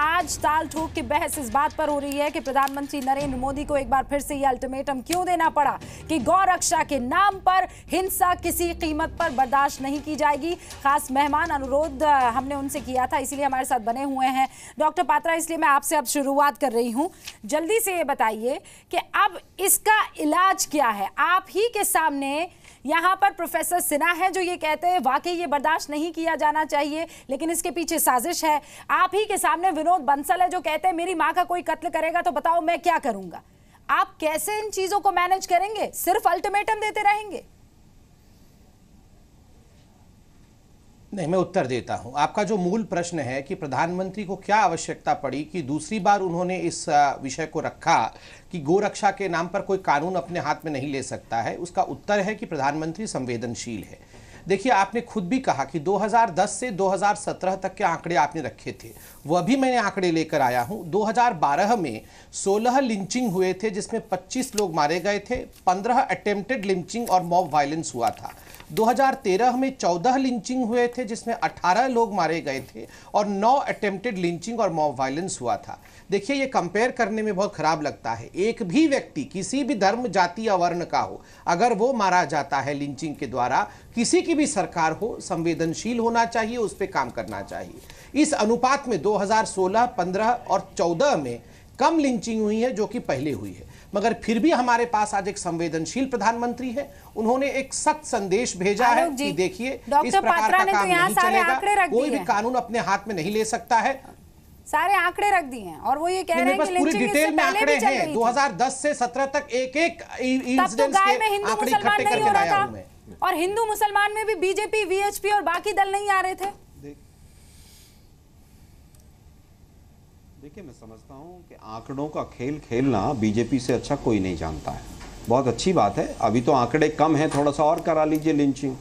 आज ताल ठोक की बहस इस बात पर हो रही है कि प्रधानमंत्री नरेंद्र मोदी को एक बार फिर से यह अल्टीमेटम क्यों देना पड़ा कि गौ रक्षा के नाम पर हिंसा किसी कीमत पर बर्दाश्त नहीं की जाएगी। खास मेहमान अनुरोध हमने उनसे किया था, इसीलिए हमारे साथ बने हुए हैं डॉक्टर पात्रा। इसलिए मैं आपसे अब शुरुआत कर रही हूं, जल्दी से ये बताइए कि अब इसका इलाज क्या है। आप ही के सामने यहाँ पर प्रोफेसर सिन्हा है जो ये कहते हैं वाकई ये बर्दाश्त नहीं किया जाना चाहिए, लेकिन इसके पीछे साजिश है। आप ही के सामने विनोद बंसल है जो कहते हैं मेरी माँ का कोई कत्ल करेगा तो बताओ मैं क्या करूंगा। आप कैसे इन चीजों को मैनेज करेंगे? सिर्फ अल्टीमेटम देते रहेंगे? नहीं, मैं उत्तर देता हूं। आपका जो मूल प्रश्न है कि प्रधानमंत्री को क्या आवश्यकता पड़ी कि दूसरी बार उन्होंने इस विषय को रखा कि गोरक्षा के नाम पर कोई कानून अपने हाथ में नहीं ले सकता है, उसका उत्तर है कि प्रधानमंत्री संवेदनशील है। देखिए, आपने खुद भी कहा कि 2010 से 2017 तक के आंकड़े आपने रखे थे, वह भी मैंने आंकड़े लेकर आया हूं। 2012 में 16 लिंचिंग हुए थे जिसमें 25 लोग मारे गए थे, 15 अटेम्प्टेड लिंचिंग और मॉब वायलेंस हुआ था। 2013 में 14 लिंचिंग हुए थे जिसमें 18 लोग मारे गए थे और 9 अटेम्प्टेड लिंचिंग और मॉब वायलेंस हुआ था। देखिए, ये कंपेयर करने में बहुत खराब लगता है। एक भी व्यक्ति किसी भी धर्म, जाति या वर्ण का हो, अगर वो मारा जाता है लिंचिंग के द्वारा, किसी की भी सरकार हो, संवेदनशील होना चाहिए, उस पर काम करना चाहिए। इस अनुपात में 2016, 15 और 14 में कम लिंचिंग हुई है जो कि पहले हुई है, मगर फिर भी हमारे पास आज एक संवेदनशील प्रधानमंत्री है। उन्होंने एक सख्त संदेश भेजा है कि देखिए, इस प्रकार का काम नहीं चलेगा, कोई भी कानून अपने हाथ में नहीं ले सकता है। सारे आंकड़े रख दिए हैं और वो ये कह रहे हैं कि पूरी डिटेल में आंकड़े हैं। 2010 से 17 तक एक इंसिडेंट के आंकड़े इकट्ठे करके लाया हूं मैं। और हिंदू मुसलमान में भी बीजेपी, वीएचपी और बाकी दल नहीं आ रहे थे। देखिए, मैं समझता हूं कि आंकड़ों का खेल खेलना बीजेपी से अच्छा कोई नहीं जानता है। बहुत अच्छी बात है, अभी तो आंकड़े कम हैं, थोड़ा सा और करा लीजिए लिंचिंग,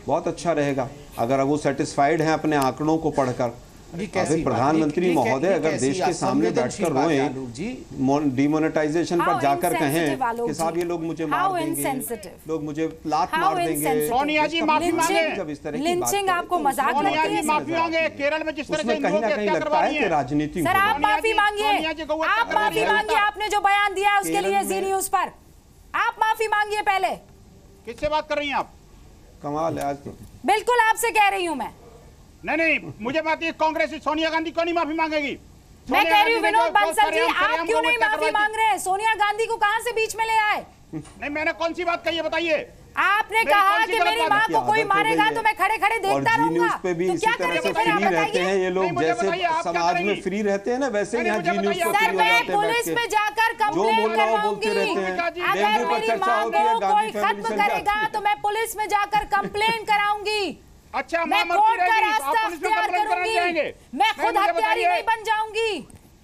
बहुत अच्छा रहेगा। अगर वो सेटिस्फाइड हैं अपने आंकड़ों को पढ़कर। अभी प्रधानमंत्री महोदय अगर देश के सामने बैठकर रोएं, डिमोनेटाइजेशन पर जाकर कहें कि साहब ये लोग मुझे मार देंगे, लोग मुझे लात मार देंगे, सोनिया जी माफी मांगे। जब इस तरह की लिंचिंग आपको मजाक लगती है? माफी मांगे। केरल में जिस तरह से कहीं ना कहीं लगता है कि राजनीति। सर, आप माफी मांगिए, आप माफी मांगिए। आपने जो बयान दिया है उसके लिए जी न्यूज पर आप माफी मांगिए। पहले किससे बात कर रही हैं आप? कमाल है आज तो। बिल्कुल आपसे कह रही हूँ मैं। नहीं, मुझे बात है, कांग्रेस सोनिया गांधी क्यों नहीं माफी मांगेगी? मैं कह रही हूँ विनोद बंसल जी, आप क्यों नहीं माफी मांग रहे हैं? सोनिया गांधी को कहां से बीच में ले आए? नहीं, मैंने कौन सी बात कही है बताइए? आपने कहा कि मेरी माँ को कोई मारेगा तो मैं खड़े खड़े देखता रहूंगा। पे भी इसी तरह से फ्री रहते हैं ये लोग, जैसे समाज में फ्री रहते हैं ना, वैसे यहाँ जी न्यूज पर फ्री हो जाते हैं। पुलिस में जाकर कंप्लेंट करवाऊंगी। अगर मेरी माँ को कोई खत्म करेगा तो मैं पुलिस में जाकर कंप्लेंट कराऊंगी। अच्छा, मैं कोर्ट का रास्ता अख्तियार करूंगी, मैं खुद हत्यारी नहीं बन जाऊंगी।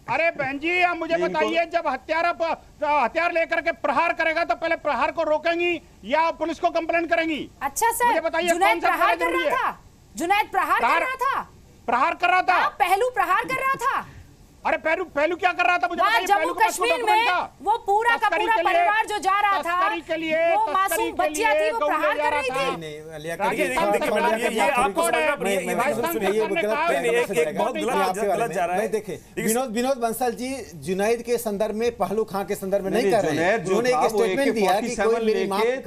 अरे बहन जी, आप मुझे बताइए, जब हथियार लेकर के प्रहार करेगा तो पहले प्रहार को रोकेंगी या पुलिस को कंप्लेंट करेंगी? अच्छा सर, मुझे बताइए, जुनैद प्रहार कर रहा था? जुनैद प्रहार कर रहा था? प्रहार कर रहा था? पहलू प्रहार कर रहा था? अरे पहलू क्या कर रहा था मुझे बताइए। जम्मू कश्मीर में वो पूरा का पूरा परिवार जो जा रहा था, वो मासूम बच्चियां थी, वो प्रहार कर रही थी। विनोद बंसल जी जुनैद के संदर्भ में, पहलू खां के संदर्भ में नहीं कर रहे हैं। उन्होंने एक स्टेटमेंट दिया कि कोई मेरी मां पर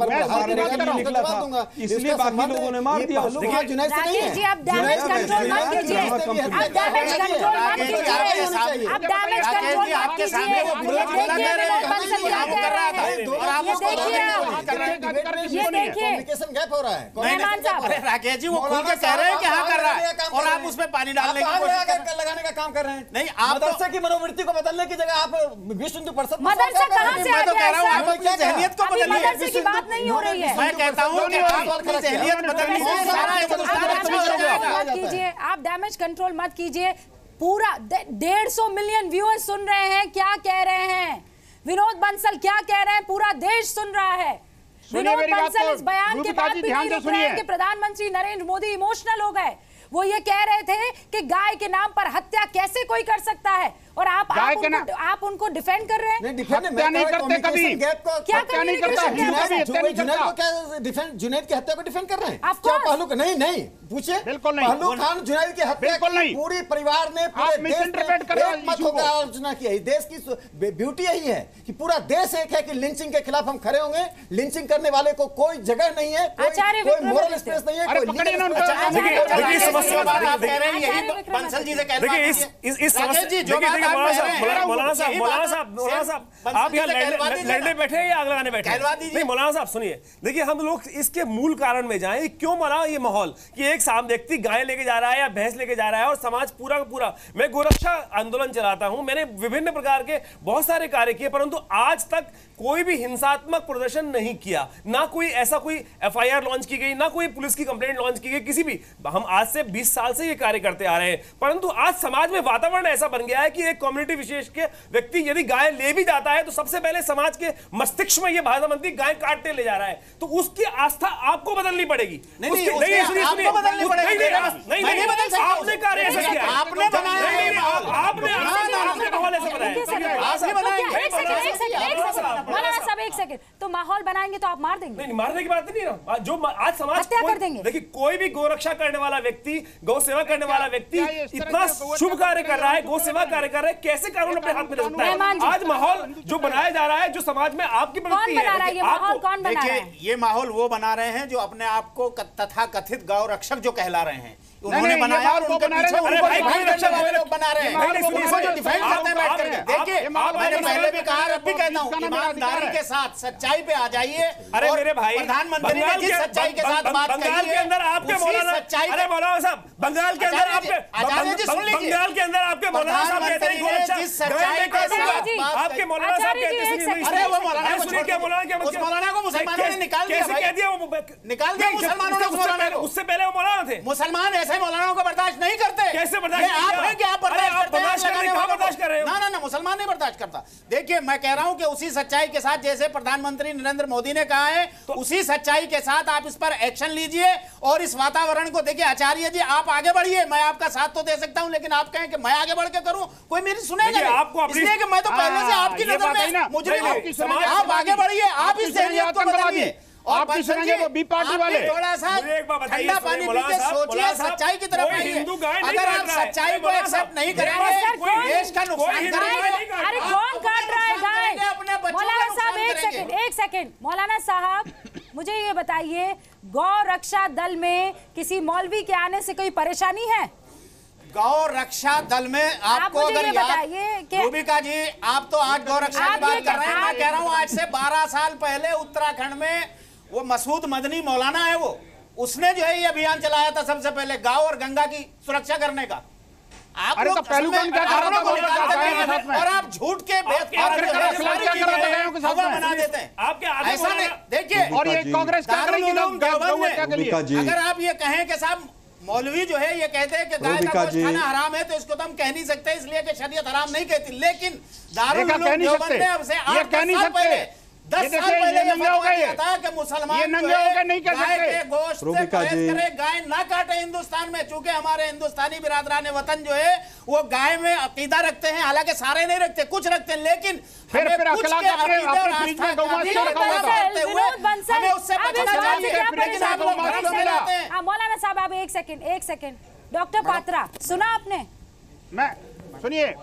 प्रहार करेगा, इसलिए बाकी लोगों ने मार दिया। जुनैद से नहीं है। आप डैमेज कंट्रोल मत कीजिए, आप डैमेज कंट्रोल मत कीजिए, आप डैमेज कंट्रोल मत कीजिए। ये देखिए कम्युनिकेशन गैप हो रहा है। मेहमान साहब, राकेश जी वो खुल के कह रहे हैं कि हाँ कर रहा है और आप उसमें पानी डालने की कोशिश लगाने का काम कर रहे हैं। नहीं, आप मदरसे की मनोवृत्ति को बदलने की जगह आप विश्व हिंदू परिषद मदरसा कहां से आ तो कह रहा हूँ गया? आप अपनी जहनियत को बदलिए। मदरसे की बात नहीं हो रही है। मैं कहता हूँ कि आप अपनी जहनियत बदलने से सारा मत कीजिए, आप डैमेज कंट्रोल मत कीजिए। पूरा 150 मिलियन व्यूअर्स सुन रहे हैं, क्या कह रहे हैं विनोद बंसल, क्या कह रहे हैं, पूरा देश सुन रहा है। विनोद बंसल इस बयान के बाद भी नहीं रुक रहे हैं कि प्रधानमंत्री नरेंद्र मोदी इमोशनल हो गए। वो ये कह रहे थे कि गाय के नाम पर हत्या कैसे कोई कर सकता है। और आप उनको डिफेंड कर रहे हैं। हत्या नहीं करते कभी, क्या नहीं करता जुनैद की हत्या को डिफेंड कर रहे हैं Of क्या? course. पहलू नहीं पूछे, बिल्कुल नहीं। पहलू खान जुनैद की हत्या बिल्कुल नहीं। पूरी परिवार ने आप पूरे देश misinterpret कर रहे हो में एक मत issue होकर को। आलोचना की है। देश की ब्यूटी यही है कि पूरा देश एक है कि लिंचिंग के खिलाफ हम खड़े होंगे। लिंचिंग करने वाले को कोई जगह नहीं है, आचार्य कोई विक्रम मोरल आदित्य। स्पेस नहीं है, अरे कोई पकड़िए ना legal उनको। space नहीं है। देखिए देखिए, समस्या बात आप कह रहे हैं, आचार्य यही विक्रम बंसल जी से आदित्य। कहलवा देखिए दीजिए। इस समस्या राकेश जी, जो बात आप कह रहे हैं, मौलाना साहब बंसल आप जी यहाँ से कहलवा दीजिए लड़ने ना। बैठे हैं या आग लगाने बैठे कहलवा हैं? दीजिए। नहीं मौलाना साहब सुनिए, देखिए हम लोग इसके मूल कारण में जाएं, क्यों बना ये माहौल कि एक साम व्यक्ति गाय लेके जा रहा है या भैंस लेके जा रहा है और समाज पूरा का पूरा। मैं गोरक्षा आंदोलन चलाता हूं, मैंने विभिन्न प्रकार के बहुत सारे कार्य किए, परंतु आज तक कोई भी हिंसात्मक प्रदर्शन नहीं किया, ना कोई ऐसा कोई एफआईआर लॉन्च की गई, ना कोई पुलिस की कंप्लेंट लॉन्च की गई किसी भी। हम आज से 20 साल से ये कार्य करते आ रहे हैं, परंतु आज समाज में वातावरण ऐसा बन गया है कि एक कम्युनिटी विशेष के व्यक्ति यदि गाय ले भी जाता है तो सबसे पहले समाज के मस्तिष्क में ये भाजपा गाय काटते ले जा रहा है, तो उसकी आस्था आपको बदलनी पड़ेगी। नहीं, उसकी- उसकी सुनिए, आपको सुनिए, बदलनी पड़ेगी। नहीं, मैं नहीं बदल सकता। आपने कार्य ऐसा किया है। आपने बनाया है नहीं, माहौल। आपने माहौल ऐसा बनाया रुकिए सर, है। आपने बनाया है। एक सेकंड मौलाना साहब, एक सेकंड। तो माहौल बनाएंगे तो आप मार देंगे? नहीं, मारने की बात नहीं ना, जो आज समाज हत्या कर देंगे। देखिए कोई भी गोरक्षा करने वाला व्यक्ति, गौ सेवा करने वाला व्यक्ति क्या ये इस तरह इतना के शुभ कार्य कर रहा है, गौ सेवा कार्य कर रहा है, कैसे कानून अपने हाथ में ले सकता मेहमान जी। है? आज माहौल जो बनाया जा रहा है, जो समाज में आपकी कौन प्रवृत्ति बना रहा है ये माहौल? आपको- कौन बना रहा है? देखिए ये माहौल वो बना रहे हैं जो अपने आप को तथा कथित गौ रक्षक जो कहला रहे हैं, उन्होंने नहीं, ये बनाया और माहौल वो उनके बना पीछे रहे हैं। उनको अरे भाई, डिफाइन कोई करने वाले रक्षक लोग बना रहे हैं। नहीं, नहीं, सुनिए, उनको जो सुनिए, डिफाइन आप- करते हैं बैठ आप- करके। आप- देखिए आप- मैंने आप- पहले भी कहा, अब भी आप- कहता हूँ, जिसका नाम ईमानदारी है। के साथ सच्चाई पे आ जाइए। अरे और मेरे भाई, प्रधानमंत्री ने बंगाल जिस सच्चाई के साथ बात कही बंगाल के है, अंदर आपके उसी मौलाना, सच्चाई अरे मौलाना साहब, बंगाल के अंदर आचार्य जी, आपके आचार्य जी, सुन लीजिए। बंगाल के अंदर आपके मौलाना साहब कहते हैं प्रधानमंत्री ने गोरक्षा जिस सच्चाई गाय के लेकर साथ दूंगा। बात आपके कही। मौलाना साहब आचार्य जी, कहते हैं, एक सुनिए, सेकंड। अरे वो मौलाना को सुनिए, क्या मौलाना क्या उस मौलाना को मुसलमानों ने निकाल दिया कैसे भाई। कह दिया वो निकाल दिया मुसलमानों ने उस मौलाना को। उससे पहले वो मौलाना थे। मुसलमान ऐसे मौलानाओं को बर्दाश्त नहीं करते। कैसे बर्दाश्त ये नहीं आप किया? हैं कि आप अरे बर्दाश्त आप करते हैं? बर्दाश्त कर रहे हैं, लगाने कहाँ वालों को? बर्दाश्त कर रहे हो? ना मुसलमान नहीं बर्दाश्त करता। देखिए मैं कह रहा हूं कि उसी सच्चाई के साथ जैसे प्रधानमंत्री नरेंद्र मोदी ने कहा है, उसी सच्चाई के साथ आप इस पर एक्शन लीजिए और इस वातावरण को देखिए। आचार्य जी आप आगे बढ़िए, मैं आपका साथ तो दे सकता हूं, लेकिन आप कहें कि मैं आगे बढ़ के करूं, कोई मेरी सुनेगा देखिए, नहीं। आपको अपनी- इसलिए कि मैं तो पहले से आपकी ये बात है नजर ना। में मुजरिम नहीं, हूं। नहीं, समाज- आप आगे बढ़िए, आप इस जहनियत को बदलिए। और आपकी बंसल सुनेंगे जी, वो बी पार्टी आपने वाले। थोड़ा सा मुझे एक बात बताइए, ठंडा सुनिए, पानी पी मौलाना के साहब, सोचिए, मौलाना साहब, सच्चाई की तरफ कोई आइए। हिंदू गाय नहीं अगर काट आप रहा है। सच्चाई को मौलाना एक्सेप्ट साहब, नहीं मेरे करेंगे, पास कोई देश का नुकसान हिंदू करेंगे। गाय नहीं काट अरे रहा। कौन काट रहा है गाय? अपने बच्चों का मौलाना साहब नुकसान एक करेंगे। सेकंड, एक सेकंड। मौलाना साहब मुझे ये बताइए, गौ रक्षा दल में किसी मौलवी के आने से कोई परेशानी है? गौ रक्षा दल में आपको मुझे अगर ये याद, बताइए कि- रूबिका जी आप तो आज गौ रक्षा आप की बात ये कर रहे हैं, आप- मैं कह रहा हूं आज से 12 साल पहले उत्तराखंड में वो मसूद मदनी मौलाना है, वो उसने जो है ये अभियान चलाया था सबसे पहले गांव और गंगा की सुरक्षा करने का। आप अरे लोग तो पहलू कौन क्या कर रहा था आप लोग गायों के साथ में? और आप झूठ के आपके खिलाफ क्या कर रहा था गायों के साथ में? बना देते हैं। आपके आगे ऐसा नहीं, मौलाना- देखिए और ये कांग्रेस क्या करेगी? दारुल उलूम देवबंद क्या के लिए? रूबिका जी, अगर आप ये कहें कि साहब मौलवी जो है ये कहते हैं कि गाय का रूबिका गोश्त जी। खाना हराम है, तो इसको तो हम कह नहीं सकते, इसलिए कि शरीयत हराम नहीं कहती। लेकिन दारुल ये उलूम कह नहीं देवबंद सकते। ने अब से ये 8-10 कह नहीं साल सकते। पहले, 10 ये साल देखिए, पहले ये ये नंगे फतवा हो गए। दिया था कि मुसलमान ये जो नंगे है हो गए, नहीं कह गाय सकते। के गोश्त से रूबिका परहेज जी। करे, गाय ना काटे हिंदुस्तान में। चूंकि हमारे हिंदुस्तानी बिरादरान वतन जो है वो गाय में अकीदा रखते हैं, हालांकि सारे नहीं रखते, कुछ रखते हैं, लेकिन फिर हमें कुछ अखलाक के अपने अकीदे और फ्रिज में आस्था गौ मांस का क्यों भी रखा हुआ था? करते हुए विनोद बंसल, हमें उससे अब इस बचना बात से चाहिए। क्या लेकिन परेशान आप लोग हो? भरम एक में लाते हैं। सेकंड। मौलाना साहब आप एक सेकंड। डॉक्टर पात्रा सुना आपने? मैं सुनिए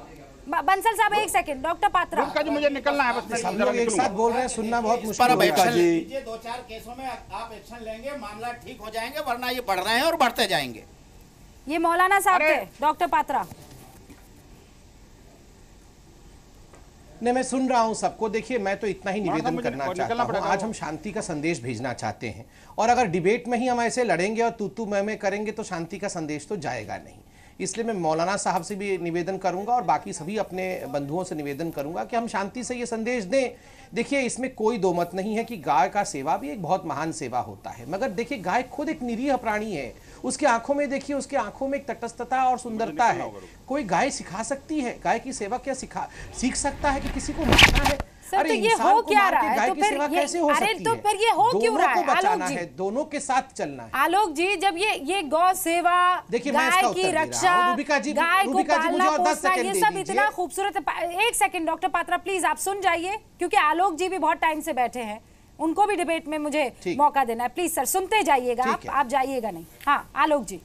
बंसल साहब एक सेकंड। डॉक्टर पात्रा रूबिका जी मुझे निकलना है, बस मैं हम जरा लोग एक निकलूंगा। साथ बोल रहे हैं, सुनना बहुत मुश्किल पर अब हो एक्शन रहा है। लीजिए, 2-4 केसों में आप एक्शन लेंगे, मामला ठीक हो जाएंगे, वरना ये बढ़ रहे हैं और बढ़ते जाएंगे। ये मौलाना साहब अरे- थे, डॉक्टर पात्रा। नहीं, मैं सुन रहा हूं सबको। देखिए, मैं तो इतना ही निवेदन मुझे करना निकलना चाहता हूं। पड़ेगा। आज हम शांति का संदेश भेजना चाहते हैं, और अगर डिबेट में ही हम ऐसे लड़ेंगे और तू मैं करेंगे तो शांति का संदेश तो जाएगा नहीं। इसलिए मैं मौलाना साहब से भी निवेदन करूंगा और बाकी सभी अपने बंधुओं से निवेदन करूंगा कि हम शांति से ये संदेश दें। देखिए, इसमें कोई दो मत नहीं है कि गाय का सेवा भी एक बहुत महान सेवा होता है, मगर देखिए गाय खुद एक निरीह प्राणी है। उसकी आंखों में देखिए, उसके आंखों में एक तटस्थता और सुंदरता है। कोई गाय सिखा सकती है? गाय की सेवा क्या सीख सकता है कि किसी को मारना है? सर, तो ये हो क्या रहा है? तो फिर ये हो क्यों रहा है? आलोक जी, दोनों के साथ चलना है। आलोक जी, जब ये गौ सेवा, गाय की रक्षा, गाय को पालना पोसना, ये सब इतना खूबसूरत है। एक सेकंड डॉक्टर पात्रा प्लीज आप सुन जाइए, क्योंकि आलोक जी भी बहुत टाइम से बैठे हैं, उनको भी डिबेट में मुझे मौका देना है। प्लीज सर सुनते जाइएगा, आप जाइएगा नहीं। हाँ आलोक जी,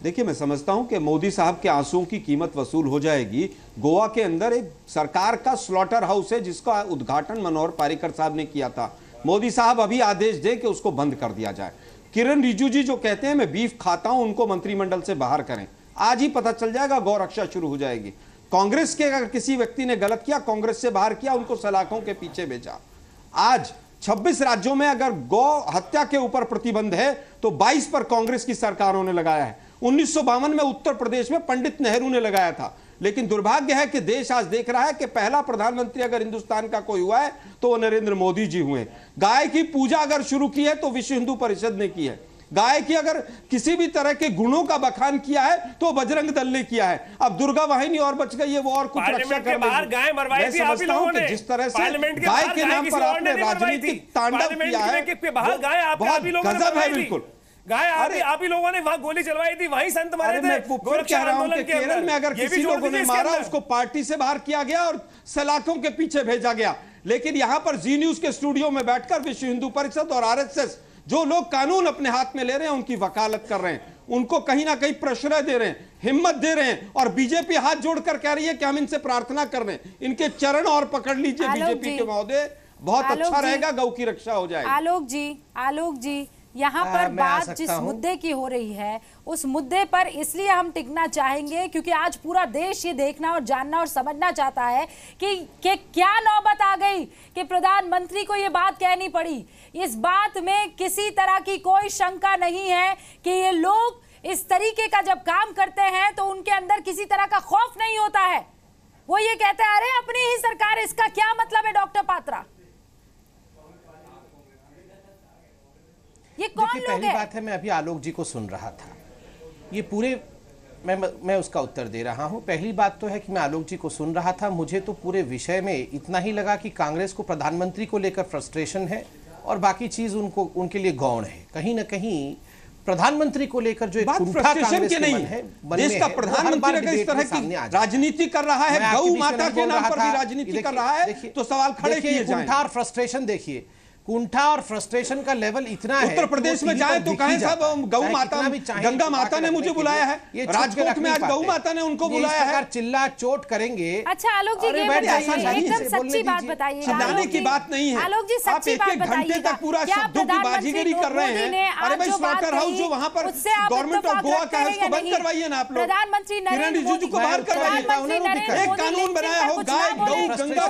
देखिए, मैं समझता हूं कि मोदी साहब के आंसुओं की कीमत वसूल हो जाएगी। गोवा के अंदर एक सरकार का स्लॉटर हाउस है जिसका उद्घाटन मनोहर पारीकर साहब ने किया था। मोदी साहब अभी आदेश दें कि उसको बंद कर दिया जाए। किरण रिजिजू जी जो कहते हैं मैं बीफ खाता हूं, उनको मंत्रिमंडल से बाहर करें। आज ही पता चल जाएगा, गौ रक्षा शुरू हो जाएगी। कांग्रेस के अगर किसी व्यक्ति ने गलत किया, कांग्रेस से बाहर किया, उनको सलाखों के पीछे भेजा। आज 26 राज्यों में अगर गौ हत्या के ऊपर प्रतिबंध है तो 22 पर कांग्रेस की सरकारों ने लगाया है। 1952 में उत्तर प्रदेश में पंडित नेहरू ने लगाया था। लेकिन दुर्भाग्य है कि देश आज देख रहा है कि पहला प्रधानमंत्री अगर हिंदुस्तान का कोई हुआ है तो वो नरेंद्र मोदी जी हुए। गाय की पूजा अगर शुरू की है तो विश्व हिंदू परिषद ने की है। गाय की अगर किसी भी तरह के गुणों का बखान किया है तो बजरंग दल ने किया है। अब दुर्गा वाहिनी और बच गई है, वो और कुछ रक्षा कर गाय मरवाई थी आप लोगों ने। जिस तरह से गाय के नाम पर आपने राजनीतिक तांडव किया है, बहुत गजब है। बिल्कुल गाय आप ही लोगों ने वहां गोली चलवाई थी, वहीं संत मारे थे। केरल में अगर किसी लोगों ने मारा उसको पार्टी से बाहर किया गया और सलाखों के पीछे भेजा गया। लेकिन यहां पर जी न्यूज के स्टूडियो में बैठकर विश्व हिंदू परिषद और आरएसएस जो लोग कानून अपने हाथ में ले रहे हैं उनकी वकालत कर रहे हैं, उनको कहीं ना कहीं प्रश्रय दे रहे हैं, हिम्मत दे रहे हैं। और बीजेपी हाथ जोड़कर कह रही है कि हम इनसे प्रार्थना कर रहे हैं, इनके चरण और पकड़ लीजिए बीजेपी के महोदय, बहुत अच्छा रहेगा, गौ की रक्षा हो जाएगी। आलोक जी यहाँ पर बात जिस मुद्दे की हो रही है उस मुद्दे पर इसलिए हम टिकना चाहेंगे क्योंकि आज पूरा देश ये देखना और जानना और समझना चाहता है कि क्या नौबत आ गई कि प्रधानमंत्री को ये बात कहनी पड़ी। इस बात में किसी तरह की कोई शंका नहीं है कि ये लोग इस तरीके का जब काम करते हैं तो उनके अंदर किसी तरह का खौफ नहीं होता है। वो ये कहते हैं अरे अपनी ही सरकार, इसका क्या मतलब है डॉक्टर पात्रा? ये कौन लोग पहली बात है, मैं अभी आलोक जी को सुन रहा था, ये पूरे मैं उसका उत्तर दे रहा हूं। पहली बात तो है कि मैं आलोक जी को सुन रहा था, मुझे तो पूरे विषय में इतना ही लगा कि कांग्रेस को प्रधानमंत्री को लेकर फ्रस्ट्रेशन है और बाकी चीज उनके लिए गौण है। कहीं ना कहीं प्रधानमंत्री को लेकर जो एक फ्रस्ट्रेशन के नहीं है, देश का प्रधानमंत्री अगर इस तरह की राजनीति कर रहा है, गौ माता के नाम पर भी राजनीति कर रहा है, तो सवाल खड़े किए जाएं। कुंठा और फ्रस्ट्रेशन देखिए, कुंठा और फ्रस्ट्रेशन का लेवल इतना है। उत्तर प्रदेश में जाए तो कहें साहब गौ माता, गंगा माता ने मुझे बुलाया है, राजकोट में आज गौ माता ने उनको बुलाया है। चिल्ला चोट करेंगे। अच्छा आलोक जी एकदम सच्ची बात बताइए। चिल्लाने की बात नहीं है, आलोक जी सच्ची बात बताइए। घंटे तक पूरा शब्दों की बाजीगरी कर रहे हैं। अरे भाई स्लॉटर हाउस जो वहां पर गवर्नमेंट ऑफ गोवा का है उसको बंद करवाइए ना आप लोग। प्रधानमंत्री किरण रिजिजू को बाहर करवाइए। एक कानून बनाया हो गाय गौ गंगा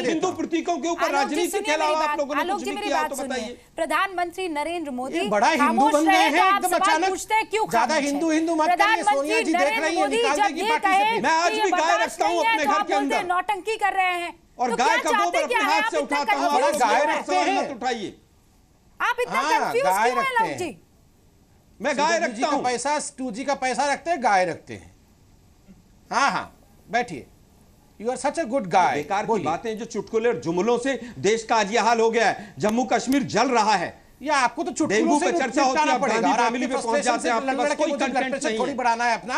हिंदू प्रतीकों के ऊपर राजनीति के अलावा आप लोगों ने कुछ नहीं किया तो बताइए। प्रधानमंत्री नरेंद्र मोदी बड़ा हिंदू बन गए हैं एकदम अचानक, क्यों ज्यादा हिंदू मत करिए। सोनिया जी देख रही है, निकाल देगी पार्टी से। मैं आज भी गाय रखता हूं अपने घर के अंदर, नौटंकी कर रहे हैं और गाय का गोबर अपने हाथ से उठाता हूं। गाय रखते हैं, मत उठाइए। आप इतना कंफ्यूज क्यों हैं आलोक जी? मैं गाय रखता हूं, पैसा 2G का पैसा रखते हैं, गाय रखते हैं। हाँ बैठिए। You are such a good guy। बेकार की बातें जो चुटकुले और जुमलों से देश का आज यह हाल हो गया है। जम्मू कश्मीर जल रहा है, या आपको तो चुटकुलों से चर्चा होती है, गांधी फैमिली पे पहुंच जाते हैं, आपके पास कोई कंटेंट नहीं थोड़ी बढ़ाना है अपना।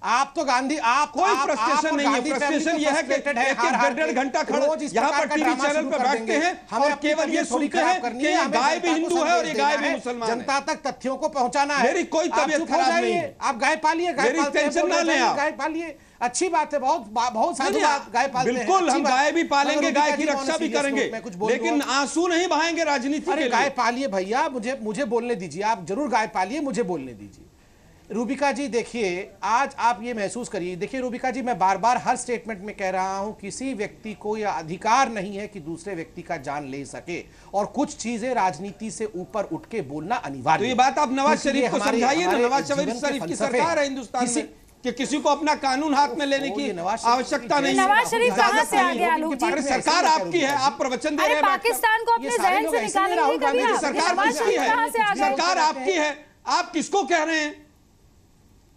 आप तो गांधी, आप कोई फ्रस्ट्रेशन नहीं है। फ्रस्ट्रेशन ये है कि डेढ़ घंटा खड़े यहाँ पर टीवी चैनल पर बैठते हैं और केवल ये सुनते हैं कि ये गाय भी हिंदू है और ये गाय भी मुसलमान है। जनता तक तथ्यों को पहुंचाना है। मेरी कोई तबीयत खराब नहीं है, आप गाय पालिए, मेरी टेंशन ना लें आप। गाय पालिए, अच्छी बात है, बहुत सारी बात। गाय पालते हैं, बिल्कुल हम गाय भी पालेंगे, गाय की रक्षा भी करेंगे, लेकिन आंसू नहीं बहाएंगे राजनीति के लिए। गाय पालिए भैया, मुझे बोलने दीजिए। आप जरूर गाय पालिए, मुझे बोलने दीजिए। रूबिका जी देखिए, आज आप ये महसूस करिए। देखिए रूबिका जी, मैं बार बार हर स्टेटमेंट में कह रहा हूं, किसी व्यक्ति को यह अधिकार नहीं है कि दूसरे व्यक्ति का जान ले सके, और कुछ चीजें राजनीति से ऊपर उठ के बोलना अनिवार्य। तो ये बात आप नवाज शरीफ को समझाइए ना। नवाज शरीफ की सरकार है हिंदुस्तान में कि किसी को अपना कानून हाथ में लेने की आवश्यकता नहीं। नवाज शरीफ कहां से आ गया आलोक जी? सरकार आपकी है, आप प्रवचन दे रहे हैं। पाकिस्तान को अपने जहन से निकालेंगे। सरकार किसकी है? सरकार आपकी है, आप किसको कह रहे हैं?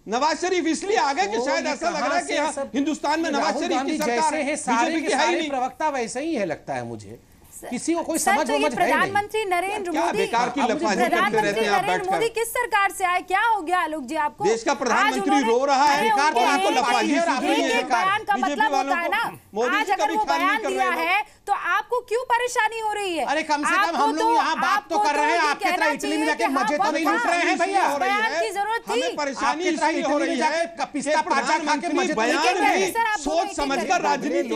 नवाज शरीफ इसलिए आ गए कि शायद ऐसा लग रहा है कि यहाँ हिंदुस्तान में नवाज शरीफ की सरकार है, बीजेपी की है ही नहीं। प्रवक्ता वैसे ही है लगता है मुझे, किसी को कोई समझ है नहीं। प्रधानमंत्री नरेंद्र मोदी, प्रधानमंत्री नरेंद्र मोदी किस सरकार से आए? क्या हो गया आलोक जी आपको? देश का प्रधानमंत्री रो रहा है, एक बयान का मतलब होता है ना, आज अगर वो बयान दिया है तो आपको क्यों परेशानी हो रही है? अरे कम से कम हम लोग यहाँ बात तो कर रहे हैं, आपकी तरह इटली में जाके मजे तो नहीं लूट रहे हैं भैया। बयान की जरूरत थी, परेशानी इसलिए हो रही है पिस्ता पाचा खा के मजे बयान नहीं, सोच समझकर राजनीति।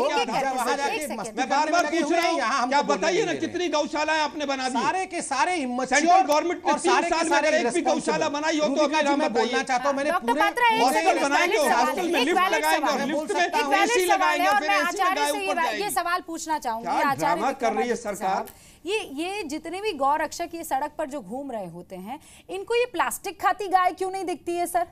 मैं बार बार पूछ रहा हूँ, क्या बताइए ना कितनी गौशालाएं आपने बना दी? सारे के सारे सेंट्रल गवर्नमेंट ने 3 साल में अगर एक भी गौशाला बनाई हो तो अभी मैं बोलना चाहता हूँ, मैंने पूरे हॉस्टल बनाएंगे, हॉस्टल में लिफ्ट लगाएंगे और लिफ्ट में एसी लगाएंगे, फिर एसी लगाए ऊपर जाएंगे। ये सवाल पूछना चाहूंगी, क्या ड्रामा कर रही है सरकार? ये जितने भी गौ रक्षक ये सड़क पर जो घूम रहे होते हैं, इनको ये प्लास्टिक खाती गाय क्यों नहीं दिखती है सर?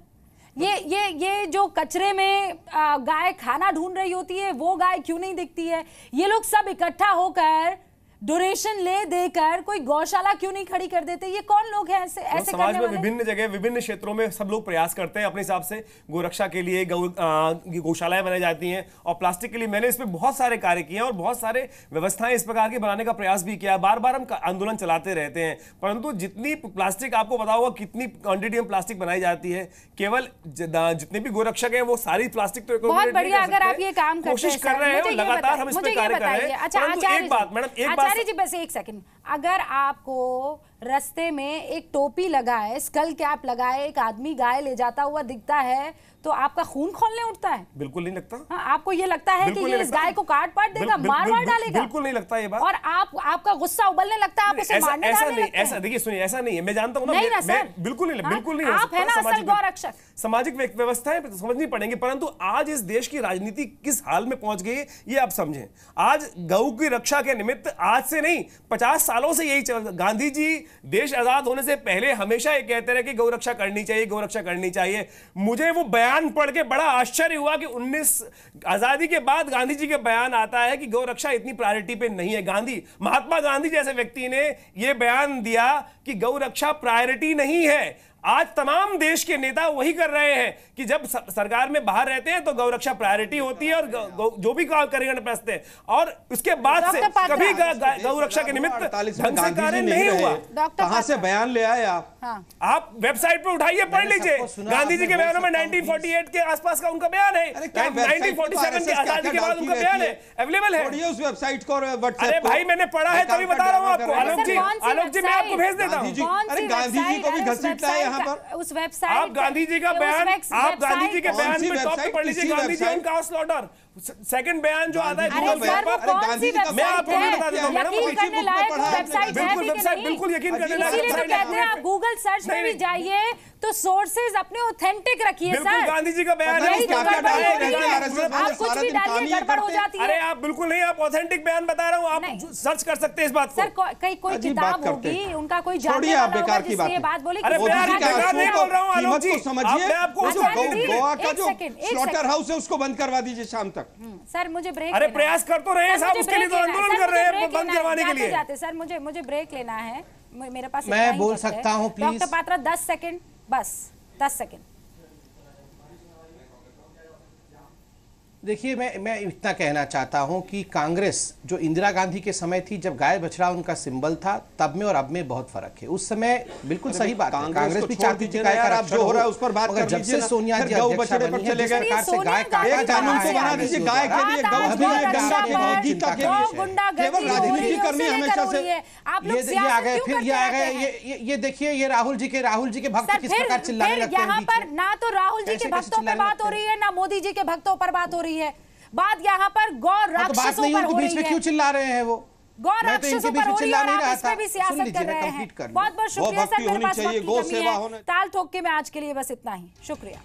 ये जो कचरे में गाय खाना ढूंढ रही होती है, वो गाय क्यों नहीं दिखती है? ये लोग सब इकट्ठा होकर डोनेशन ले देकर कोई गौशाला क्यों नहीं खड़ी कर देते? ये कौन लोग हैं ऐसे समाज में विभिन्न जगह विभिन्न क्षेत्रों में सब लोग प्रयास करते हैं अपने हिसाब से, गोरक्षा के लिए गौशालाएं बनाई जाती हैं और प्लास्टिक के लिए मैंने इसमें बहुत सारे कार्य किए हैं और बहुत सारे व्यवस्थाएं इस प्रकार की बनाने का प्रयास भी किया। बार बार हम आंदोलन चलाते रहते हैं, परंतु जितनी प्लास्टिक आपको पता होगा कितनी क्वांटिटी में प्लास्टिक बनाई जाती है, केवल जितने भी गोरक्षक है वो सारी प्लास्टिक तो बहुत बढ़िया। अगर आप ये काम कोशिश कर रहे हैं, लगातार हम इस पर कार्य कर रहे हैं। अच्छा एक बात मैडम, एक बात जी बस एक सेकंड, अगर आपको रास्ते में एक टोपी लगाए, स्कल कैप लगाए एक आदमी गाय ले जाता हुआ दिखता है तो आपका खून खौलने उठता है? बिल्कुल नहीं लगता। हाँ, आपको ये लगता है कि ये इस गाय को काट पाट देगा, मार डालेगा? बिल्कुल नहीं लगता ये बात। और आपका गुस्सा उबलने लगता है, आप उसे मारने ऐसा नहीं, ऐसा देखिए सुनिए, ऐसा नहीं है, मैं जानता हूं ना, मैं बिल्कुल नहीं, आप है ना असल गौरक्षक। सामाजिक व्यवस्थाएं समझनी पड़ेंगी, परंतु आज इस देश की राजनीति किस हाल में पहुंच गई है ये आप समझें। आज गौ की रक्षा के निमित्त आज से नहीं 50 सालों से यही चल, गांधी जी देश आजाद होने से पहले हमेशा ये कहते रहे कि गौ रक्षा करनी चाहिए, गौ रक्षा करनी चाहिए। मुझे वो बयान पढ़ के बड़ा आश्चर्य हुआ कि 19 आजादी के बाद गांधी जी के बयान आता है कि गौ रक्षा इतनी प्रायोरिटी पे नहीं है। महात्मा गांधी जैसे व्यक्ति ने यह बयान दिया कि गौ रक्षा प्रायोरिटी नहीं है। आज तमाम देश के नेता वही कर रहे हैं कि जब सरकार में बाहर रहते हैं तो गौरक्षा प्रायोरिटी होती है और जो भी करेंगे प्रस्ते हैं, और उसके बाद से कभी गौरक्षा के निमित्त ढंग से कार्य नहीं हुआ। कहां से बयान ले आए आप? आप वेबसाइट पे उठाइए, पढ़ लीजिए। गांधी जी के बयानों में 1948 के आसपास का उनका बयान है, 1947 की आजादी के बाद उनका बयान है, अवेलेबल है उस वेबसाइट को। अरे भाई मैंने पढ़ा है तभी बता रहा हूँ आपको। आलोक जी मैं आपको भेज देता हूँ। अरे गांधी जी को भी घसीटता है यहाँ पर। उस वेबसाइट, आप गांधी जी का बयान, आप गांधी जी के बयान में टॉप पे पढ़ लीजिए, Gandhi ji on caste slaughter, second बयान जो आता है मैं आपको बता देता हूं मैडम, बिल्कुल यकीन करने लायक है। आप गूगल सर्च में भी जाइए तो सोर्सेज अपने ऑथेंटिक रखिए सर। गांधी जी का बयान है, आप कुछ भी डालिए गड़बड़ हो जाती है। अरे आप बिल्कुल नहीं, आप ऑथेंटिक बयान बता रहा हूँ, आप सर्च कर सकते हैं इस बात को। सर कोई किताब होगी, उनका कोई जानने वाला होगा जिससे ये बात बोले। अरे बेकार नहीं बोल रहा हूँ आलोक जी, समझिए आपको गोवा का जो स्लॉटर हाउस है उसको बंद करवा दीजिए शाम तक। सर मुझे ब्रेक, अरे प्रयास कर तो रहे हैं साहब, उसके लिए तो आंदोलन कर रहे हैं बंद करवाने के लिए। जाते सर मुझे ब्रेक लेना है, मेरे पास मैं बोल सकता हूं प्लीज? डॉक्टर पात्रा 10 सेकंड, बस 10 सेकंड। देखिए मैं इतना कहना चाहता हूं कि कांग्रेस जो इंदिरा गांधी के समय थी, जब गाय बछड़ा उनका सिंबल था, तब में और अब में बहुत फर्क है। उस समय बिल्कुल सही बात है, कांग्रेस भी चाहती थी गाय का रक्षा जो हो रहा है उस पर बात कर जब से सोनिया जी गौ बछड़े पर चले गए, सरकार से गाय काटा कानून को बना दीजिए, गाय के लिए गीता के लिए केवल राजनीति करनी हमेशा से। ये आ गए, फिर ये आ गए, ये देखिए ये राहुल जी के भक्त किस प्रकार चिल्लाने लगते हैं। यहाँ पर ना तो राहुल जी के भक्तों पर बात हो रही है, ना मोदी जी के भक्तों पर बात हो रही है। बात यहाँ पर गौ राक्षसों पर हो रही है। क्यों चिल्ला रहे हैं वो? गौ राक्षसों पर हो रही है और आप इस पे भी सियासत कर रहे हैं। बहुत बहुत शुक्रिया सर, मेरे पास वक्त की कमी है। ताल ठोक के मैं आज के लिए बस इतना ही, शुक्रिया।